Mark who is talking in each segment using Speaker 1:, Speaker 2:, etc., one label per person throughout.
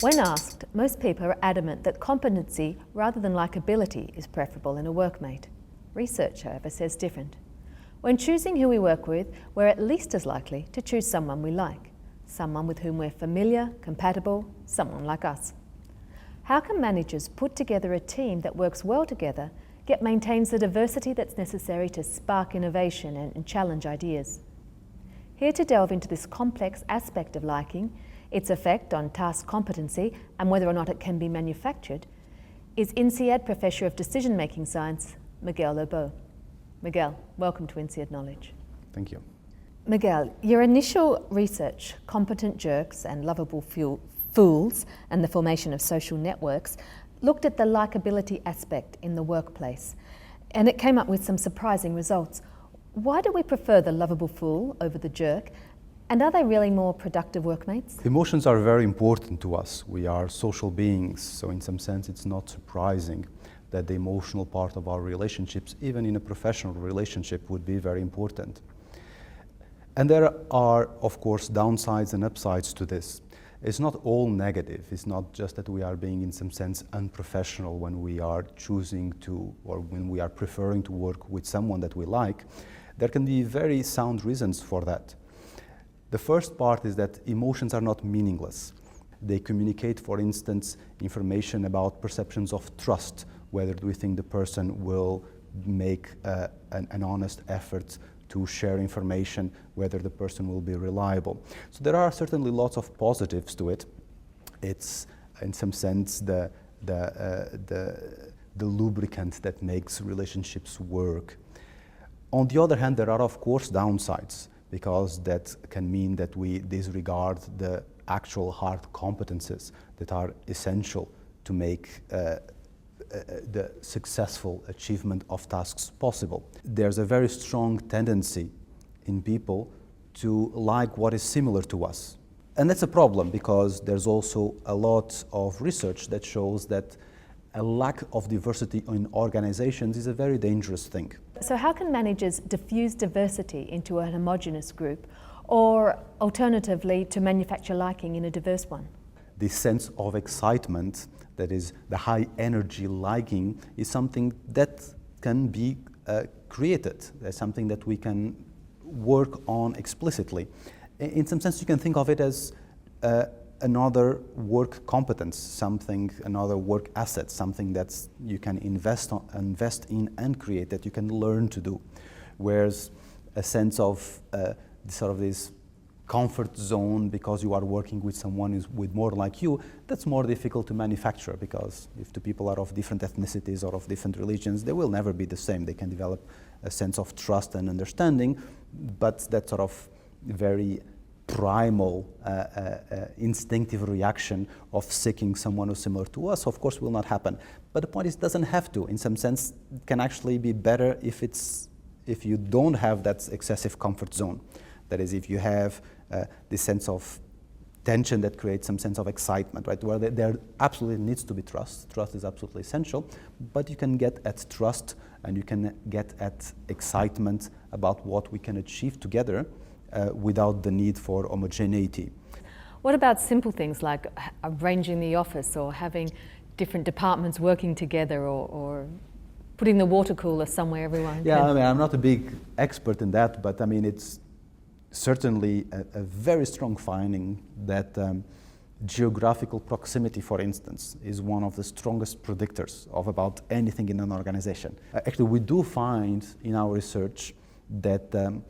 Speaker 1: When asked, most people are adamant that competency rather than likability is preferable in a workmate. Research, however, says different. When choosing who we work with, we're at least as likely to choose someone we like, someone with whom we're familiar, compatible, someone like us. How can managers put together a team that works well together, yet maintains the diversity that's necessary to spark innovation and challenge ideas? Here to delve into this complex aspect of liking, its effect on task competency and whether or not it can be manufactured, is INSEAD Professor of Decision-Making Science, Miguel Lobo. Miguel, welcome to INSEAD Knowledge.
Speaker 2: Thank you.
Speaker 1: Miguel, your initial research, Competent Jerks and Lovable Fools and the Formation of Social Networks, looked at the likability aspect in the workplace, and it came up with some surprising results. Why do we prefer the lovable fool over the jerk? And are they really more productive workmates?
Speaker 2: Emotions are very important to us. We are social beings, so in some sense it's not surprising that the emotional part of our relationships, even in a professional relationship, would be very important. And there are, of course, downsides and upsides to this. It's not all negative. It's not just that we are being, in some sense, unprofessional when we are choosing to, or when we are preferring to work with someone that we like. There can be very sound reasons for that. The first part is that emotions are not meaningless. They communicate, for instance, information about perceptions of trust, whether we think the person will make an honest effort to share information, whether the person will be reliable. So there are certainly lots of positives to it. It's, in some sense, the lubricant that makes relationships work. On the other hand, there are, of course, downsides, because that can mean that we disregard the actual hard competences that are essential to make the successful achievement of tasks possible. There's a very strong tendency in people to like what is similar to us. And that's a problem, because there's also a lot of research that shows that a lack of diversity in organizations is a very dangerous thing.
Speaker 1: So how can managers diffuse diversity into a homogeneous group, or alternatively to manufacture liking in a diverse one?
Speaker 2: This sense of excitement, that is the high energy liking, is something that can be created. That's something that we can work on explicitly. In some sense, you can think of it as another work competence, another work asset, something that you can invest in and create, that you can learn to do. Whereas a sense of this comfort zone, because you are working with someone who's more like you, that's more difficult to manufacture, because if the people are of different ethnicities or of different religions, they will never be the same. They can develop a sense of trust and understanding, but that sort of very primal, instinctive reaction of seeking someone who's similar to us, of course, will not happen. But the point is, it doesn't have to. In some sense, it can actually be better if you don't have that excessive comfort zone. That is, if you have this sense of tension that creates some sense of excitement, right? Where there absolutely needs to be trust. Trust is absolutely essential, but you can get at trust and you can get at excitement about what we can achieve together without the need for homogeneity.
Speaker 1: What about simple things like arranging the office, or having different departments working together, or putting the water cooler somewhere everyone
Speaker 2: Yeah,
Speaker 1: can?
Speaker 2: I mean, I'm not a big expert in that, but I mean, it's certainly a very strong finding that geographical proximity, for instance, is one of the strongest predictors of about anything in an organization. Actually, we do find in our research that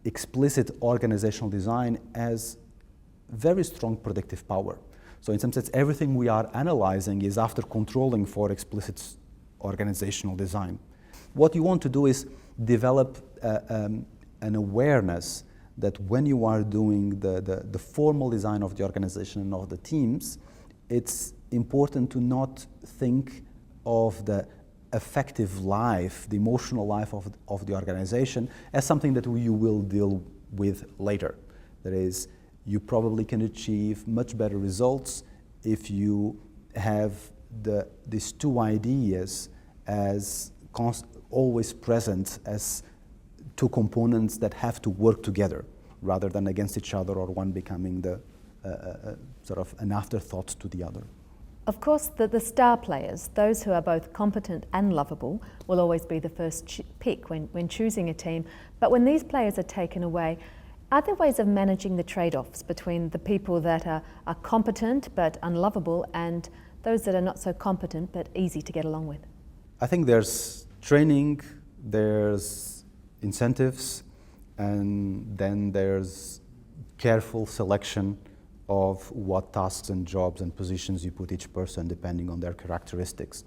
Speaker 2: explicit organizational design has very strong predictive power. So in some sense, everything we are analyzing is after controlling for explicit organizational design. What you want to do is develop an awareness that when you are doing the formal design of the organization and of the teams, it's important to not think of the affective life, the emotional life of the organization as something that you will deal with later. That is, you probably can achieve much better results if you have these two ideas as always present as two components that have to work together rather than against each other, or one becoming sort of an afterthought to the other.
Speaker 1: Of course, the star players, those who are both competent and lovable, will always be the first pick when choosing a team. But when these players are taken away, are there ways of managing the trade-offs between the people that are competent but unlovable and those that are not so competent but easy to get along with?
Speaker 2: I think there's training, there's incentives, and then there's careful selection of what tasks and jobs and positions you put each person depending on their characteristics.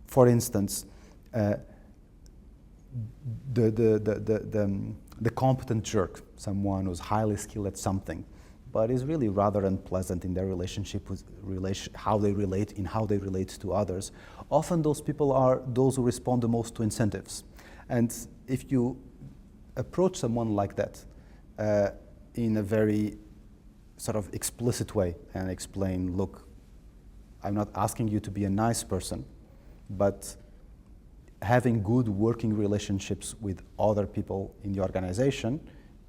Speaker 2: For instance, the competent jerk, someone who's highly skilled at something, but is really rather unpleasant in their relationship with how they relate to others. Often those people are those who respond the most to incentives. And if you approach someone like that in a very sort of explicit way and explain, look, I'm not asking you to be a nice person, but having good working relationships with other people in the organization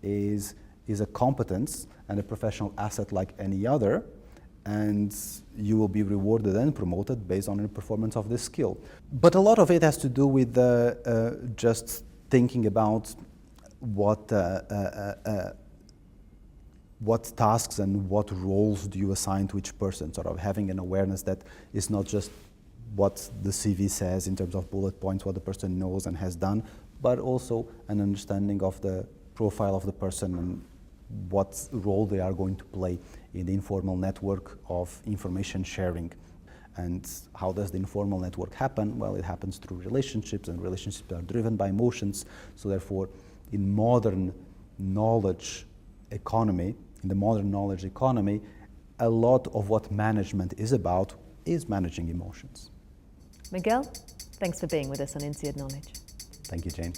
Speaker 2: is a competence and a professional asset like any other, and you will be rewarded and promoted based on the performance of this skill. But a lot of it has to do with just thinking about what tasks and what roles do you assign to each person, sort of having an awareness that it's not just what the CV says in terms of bullet points, what the person knows and has done, but also an understanding of the profile of the person and what role they are going to play in the informal network of information sharing. And how does the informal network happen? Well, it happens through relationships, and relationships are driven by emotions. So therefore, in modern knowledge economy, a lot of what management is about is managing emotions.
Speaker 1: Miguel, thanks for being with us on INSEAD Knowledge.
Speaker 2: Thank you, Jane.